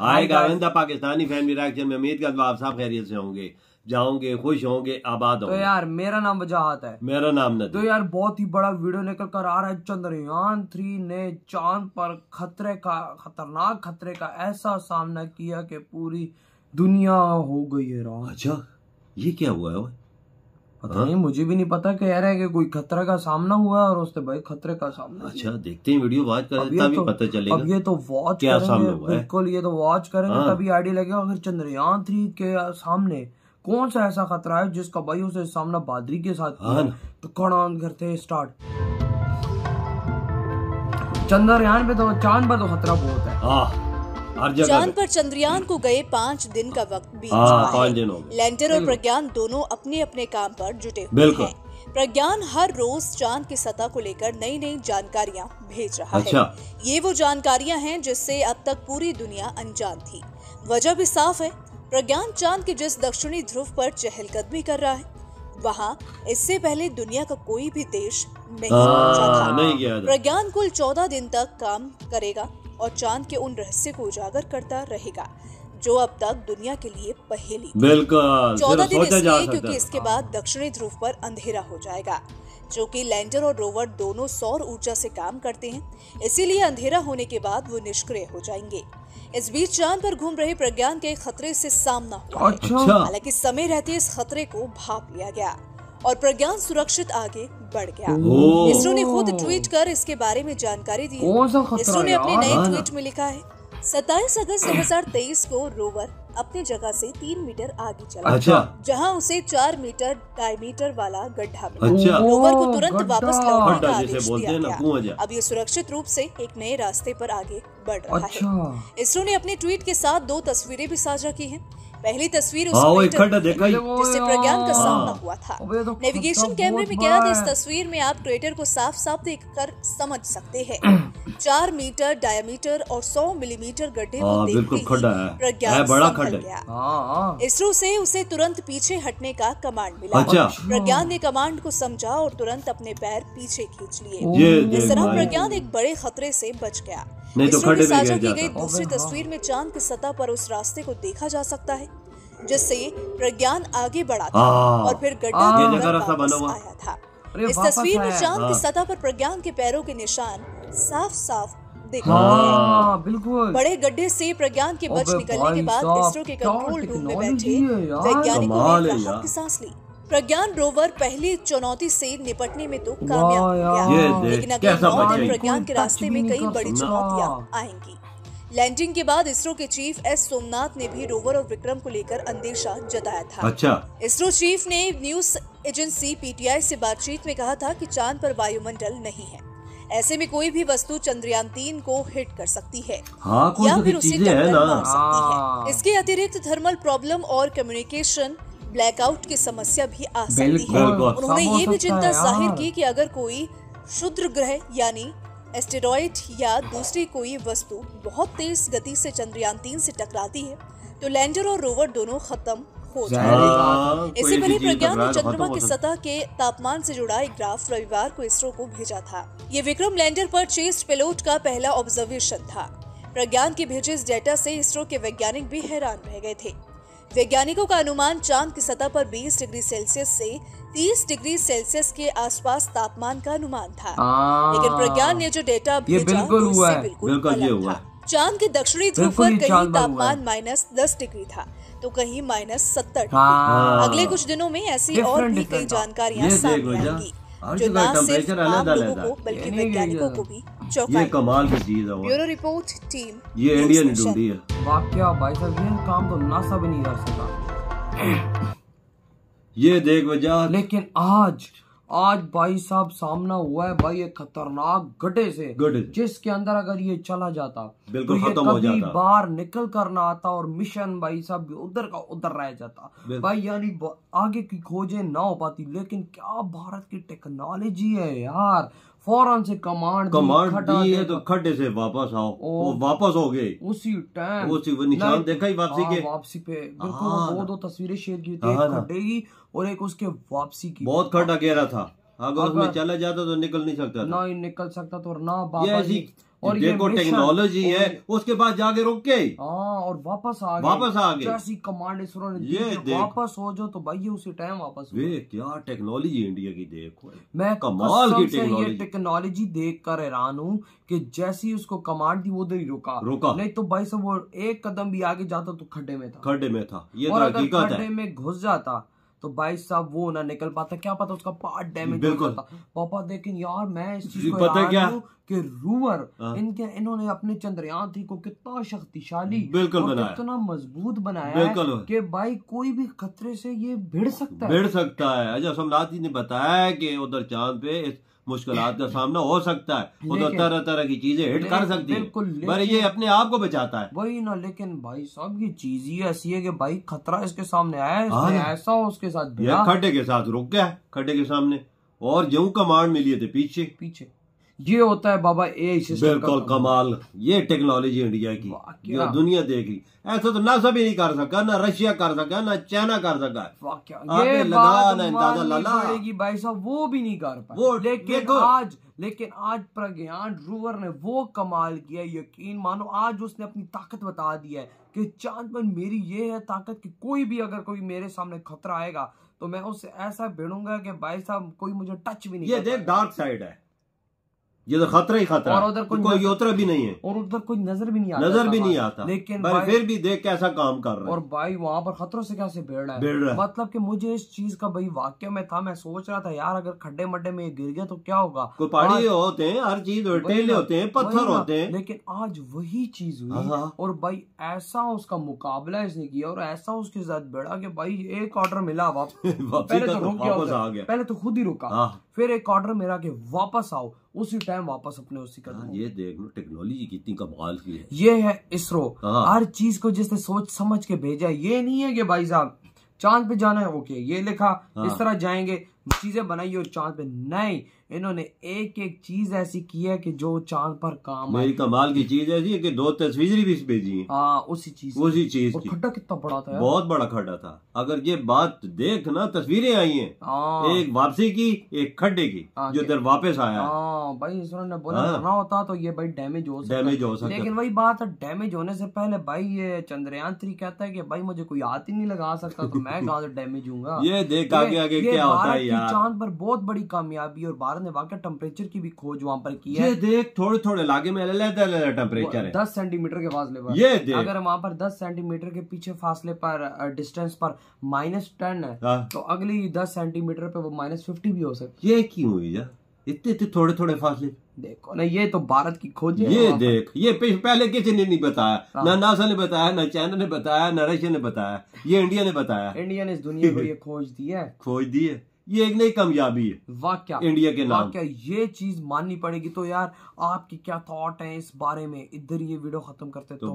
Hi guys, the Pakistani family reaction में उम्मीद करता हूं आप सब खैरियत से होंगे, जाओगे, खुश होंगे, आबाद होंगे। तो यार मेरा नाम वजाहत है। मेरा नाम नदी। तो यार बहुत ही बड़ा वीडियो निकल कर आ रहा है। चंद्रयान 3 ने चांद पर खतरनाक खतरे का ऐसा सामना किया कि पूरी दुनिया हो गई है रात। अच्छा, ये क्या हुआ है? पता नहीं, मुझे भी नहीं पता। कह रहे हैं कि कोई खतरे का सामना हुआ है और उसने भाई खतरे का सामना। अच्छा, देखते हैं वीडियो, वॉच करें तभी पता चलेगा। अब ये तो वॉच क्या करेंगे, सामने हुआ है। बिल्कुल ये तो वॉच करेंगे तभी आइडिया लगेगा। अगर चंद्रयान 3 के सामने कौन सा ऐसा खतरा है जिसका भाई उसे सामना बहादुरी के साथ किया। तो कौन करते हैं स्टार्ट। चंद्रयान पे तो चांद पर तो खतरा बहुत है। चांद पर चंद्रयान को गए 5 दिन का वक्त बीत चुका है। लैंडर और प्रज्ञान दोनों अपने अपने काम पर जुटे हुए हैं। प्रज्ञान हर रोज चांद की सतह को लेकर नई नई जानकारियां भेज रहा है। ये वो जानकारियां हैं जिससे अब तक पूरी दुनिया अनजान थी। वजह भी साफ है। प्रज्ञान चांद के जिस दक्षिणी ध्रुव पर चहलकदमी कर रहा है, वहाँ इससे पहले दुनिया का कोई भी देश नहीं पहुंचा था। प्रज्ञान कुल 14 दिन तक काम करेगा और चांद के उन रहस्य को उजागर करता रहेगा जो अब तक दुनिया के लिए पहेली थी। 14 दिन इसलिए क्योंकि इसके बाद दक्षिणी ध्रुव पर अंधेरा हो जाएगा, जो कि लैंडर और रोवर दोनों सौर ऊर्जा से काम करते हैं। इसीलिए अंधेरा होने के बाद वो निष्क्रिय हो जाएंगे। इस बीच चांद पर घूम रहे प्रज्ञान के खतरे से सामना हुआ। हालांकि समय रहते इस खतरे को भाप लिया गया और प्रज्ञान सुरक्षित आगे बढ़ गया। इसरो ने खुद ट्वीट कर इसके बारे में जानकारी दी है। इसरो ने अपने नए ट्वीट में लिखा है, 27 अगस्त 2023 को रोवर अपनी जगह से 3 मीटर आगे चला, जहां उसे 4 मीटर डायमीटर वाला गड्ढा मिला। रोवर को तुरंत वापस लौटने का आदेश दिया गया। अब ये सुरक्षित रूप से एक नए रास्ते पर आगे बढ़ रहा है। इसरो ने अपने ट्वीट के साथ 2 तस्वीरें भी साझा की हैं। पहली तस्वीर उस जिससे प्रज्ञान का सामना हुआ था। नेविगेशन कैमरे में कैद इस तस्वीर में आप क्रेटर को साफ साफ देखकर समझ सकते हैं। 4 मीटर डायमीटर और 100 मिलीमीटर गड्ढे को देखते ही प्रज्ञान संभल गया। इसरो से उसे तुरंत पीछे हटने का कमांड मिला। प्रज्ञान ने कमांड को समझा और तुरंत अपने पैर पीछे खींच लिए। इस तरह प्रज्ञान एक बड़े खतरे से बच गया। इसरो की साझा की गई दूसरी तस्वीर में चांद की सतह पर उस रास्ते को देखा जा सकता है जिससे प्रज्ञान आगे बढ़ा था और फिर गड्ढा वापस आया था। इस तस्वीर में चांद की सतह पर प्रज्ञान के पैरों के निशान साफ साफ दिख रहे हैं। बिल्कुल बड़े गड्ढे से प्रज्ञान के बच निकलने के बाद इसरो के कंट्रोल रूम में बैठे वैज्ञानिकों ने राहत की सांस ली। प्रज्ञान रोवर पहली चुनौती से निपटने में तो कामयाब हो गया, लेकिन अगले 9 दिन प्रज्ञान के रास्ते में कई बड़ी चुनौतियां आएंगी। लैंडिंग के बाद इसरो के चीफ एस सोमनाथ ने भी रोवर और विक्रम को लेकर अंदेशा जताया था। इसरो चीफ ने न्यूज एजेंसी पीटीआई से बातचीत में कहा था कि चांद पर वायुमंडल नहीं है। ऐसे में कोई भी वस्तु चंद्रयान 3 को हिट कर सकती है या फिर उसे टक्कर मार सकती है। इसके अतिरिक्त थर्मल प्रॉब्लम और कम्युनिकेशन ब्लैकआउट की समस्या भी आ सकती है। उन्होंने ये भी चिंता जाहिर की कि अगर कोई क्षुद्र ग्रह यानी एस्टेरॉइड या दूसरी कोई वस्तु बहुत तेज गति से चंद्रयान 3 से टकराती है तो लैंडर और रोवर दोनों खत्म हो जाएंगे। इससे पहले प्रज्ञान ने चंद्रमा की सतह के तापमान से जुड़ा एक ग्राफ रविवार को इसरो को भेजा था। ये विक्रम लैंडर पर चेस्ट पेलोड का पहला ऑब्जर्वेशन था। प्रज्ञान के भेजे इस डेटा से इसरो के वैज्ञानिक भी हैरान रह गए थे। वैज्ञानिकों का अनुमान चांद की सतह पर 20 डिग्री सेल्सियस से 30 डिग्री सेल्सियस के आसपास तापमान का अनुमान था, लेकिन प्रज्ञान ने जो डेटा भेजा उससे बिल्कुल अलग था। चांद के दक्षिणी ध्रुव पर कहीं तापमान -10 डिग्री था तो कहीं -70 डिग्री। अगले कुछ दिनों में ऐसी और भी कई जानकारियां सामने आएंगी जो ना सिर्फ आम लोगों को बल्कि वैज्ञानिकों को भी चौंकाएंगी। ये कमाल की चीज है। ब्यूरो रिपोर्ट टीम ये इंडियन ढूंढी है। वाकया भाई साहब, ये काम तो नासा भी नहीं कर सका। ये देख वजह, लेकिन आज भाई साहब सामना हुआ है भाई एक खतरनाक गड्ढे से, जिसके अंदर अगर ये चला जाता बिल्कुल तो खत्म हो जाता, बाहर निकल कर ना आता और मिशन भाई साहब उधर का उधर रह जाता भाई। यानी आगे की खोजें ना हो पाती। लेकिन क्या भारत की टेक्नोलॉजी है यार, फौरन से कमांड दी है तो खड्डे से वापस आओ, वो वापस हो गए उसी टाइम। वो निशान देखा ही वापसी पे बिल्कुल। 2 तस्वीरें शेयर की थी, एक खड्डे की और एक उसके वापसी की। बहुत खड्डा गहरा था, अगर उसमें चला जाता तो निकल नहीं सकता था। नहीं निकल सकता तो ना वापस और देखो टेक्नोलॉजी है, उसके बाद जाके रुक के और वापस आ गए जैसी कमांड इसरो ने दी, वापस हो जाओ तो भाई उसी टाइम वापस हो। क्या टेक्नोलॉजी इंडिया की देखो, मैं कमाल की टेक्नोलॉजी, ये टेक्नोलॉजी देख कर हैरान हूँ कि जैसी उसको कमांड दी वो उधर ही रुका नहीं तो भाई साहब वो एक कदम भी आगे जाता तो खड्डे में था ये और अगर खड्डे में घुस जाता तो भाई साहब वो ना निकल पाता, क्या पता उसका पार्ट डैमेज हो जाता पापा। लेकिन यार मैं इस चीज को पता क्या कि रूवर इन्होंने अपने चंद्रयान 3 को कितना शक्तिशाली बनाया, कितना मजबूत बनाया है कि भाई कोई भी खतरे से ये भिड़ सकता है। अजय सम्राटी ने बताया कि उधर चांद पे मुश्किलात का सामना हो सकता है, उधर तरह तरह की चीजें हिट कर सकती है, पर ये अपने आप को बचाता है वही ना। लेकिन भाई साहब ये चीज ही ऐसी है कि भाई खतरा इसके सामने आया है, ऐसा उसके साथ खड्डे के साथ रुक गया, खड्डे के सामने, और जो कमांड मिली थे पीछे ये होता है बाबा एआई सिस्टम। बिल्कुल कमाल, ये टेक्नोलॉजी इंडिया की जो दुनिया देगी, ऐसा तो नासा भी नहीं कर सका, ना रशिया कर सका, ना चाइना कर सका। ये बात भाई साहब वो भी नहीं कर पाए। लेकिन आज प्रज्ञान रूवर ने वो कमाल किया, यकीन मानो आज उसने अपनी ताकत बता दी है कि चांद पर मेरी ये है ताकत कि कोई भी अगर कोई मेरे सामने खतरा आएगा तो मैं उससे ऐसा भिड़ूंगा कि भाई साहब कोई मुझे टच भी नहीं। ये देख डार्क साइड है, ये तो खतरा ही खतरा, और उधर कोई योत्रा भी नहीं है, और उधर कोई नजर भी नहीं आता, लेकिन फिर भी देख कैसा काम कर रहा है। और भाई वहाँ पर खतरों से कैसे भिड़ रहा है। मतलब कि मुझे इस चीज का भाई वाक्य में था, मैं सोच रहा था यार अगर खड्डे मड्डे में गिर गया तो क्या होगा। कोई पहाड़ी होते हैं, हर चीज टेले होते हैं, पत्थर होते हैं, लेकिन आज वही चीज हुई और भाई ऐसा उसका मुकाबला इसने किया और ऐसा उसके साथ भिड़ा कि भाई एक ऑर्डर मिला पहले तो रुक गया, पहले तो खुद ही रुका, फिर एक ऑर्डर मिला कि वापस आओ, उसी टाइम वापस अपने उसी कदम। ये देख लो टेक्नोलॉजी कितनी कमाल की है। ये है इसरो, हर चीज को जिसने सोच समझ के भेजा। ये नहीं है कि भाई साहब चांद पे जाना है ओके ये लिखा इस तरह जाएंगे, चीजें बनाई और चांद पे नहीं, इन्होंने एक एक चीज ऐसी की है कि जो चांद पर काम मेरी कमाल की चीज ऐसी है कि 2 तस्वीरें भी भेजी हैं। उसी चीज की। खड्डा कितना बड़ा था, बहुत बड़ा खड्डा था। अगर ये बात देख ना, तस्वीरें आई हैं, एक वापसी की, एक खड्डे की जो इधर वापस आया। भाई इसरो ने बोला ना होता तो ये भाई डैमेज हो सकता, लेकिन वही बात है डैमेज होने से पहले भाई ये चंद्रयान 3 कहता है कि भाई मुझे कोई हाथ ही नहीं लगा सकता तो मैं कहाँ से डैमेज हूँगा। ये देख आगे क्या होता है यार। चांद पर बहुत बड़ी कामयाबी और भारत ने वाकई टेम्परेचर की भी खोज वहाँ पर की है। ये देख थोड़े इलाके में टेम्परेचर है 10 सेंटीमीटर के फासले पर। ये देख अगर वहाँ पर 10 सेंटीमीटर के पीछे फासले पर डिस्टेंस पर -10 है तो अगली 10 सेंटीमीटर पे वो -50 भी हो सकती है। ये क्यों हुई यार, इतने थोड़े फासले। देखो ना ये तो भारत की खोज है। ये देख, ये पहले किसी ने नहीं बताया, ना नासा ने बताया, ना चाइना ने बताया, ना रशिया ने बताया, ये इंडिया ने बताया। इंडिया ने इस दुनिया को ये खोज दी है। ये एक नई कामयाबी है वाकया इंडिया के नाम। वाकया ये चीज माननी पड़ेगी। तो यार आपकी क्या थॉट है इस बारे में, इधर ये वीडियो खत्म करते तो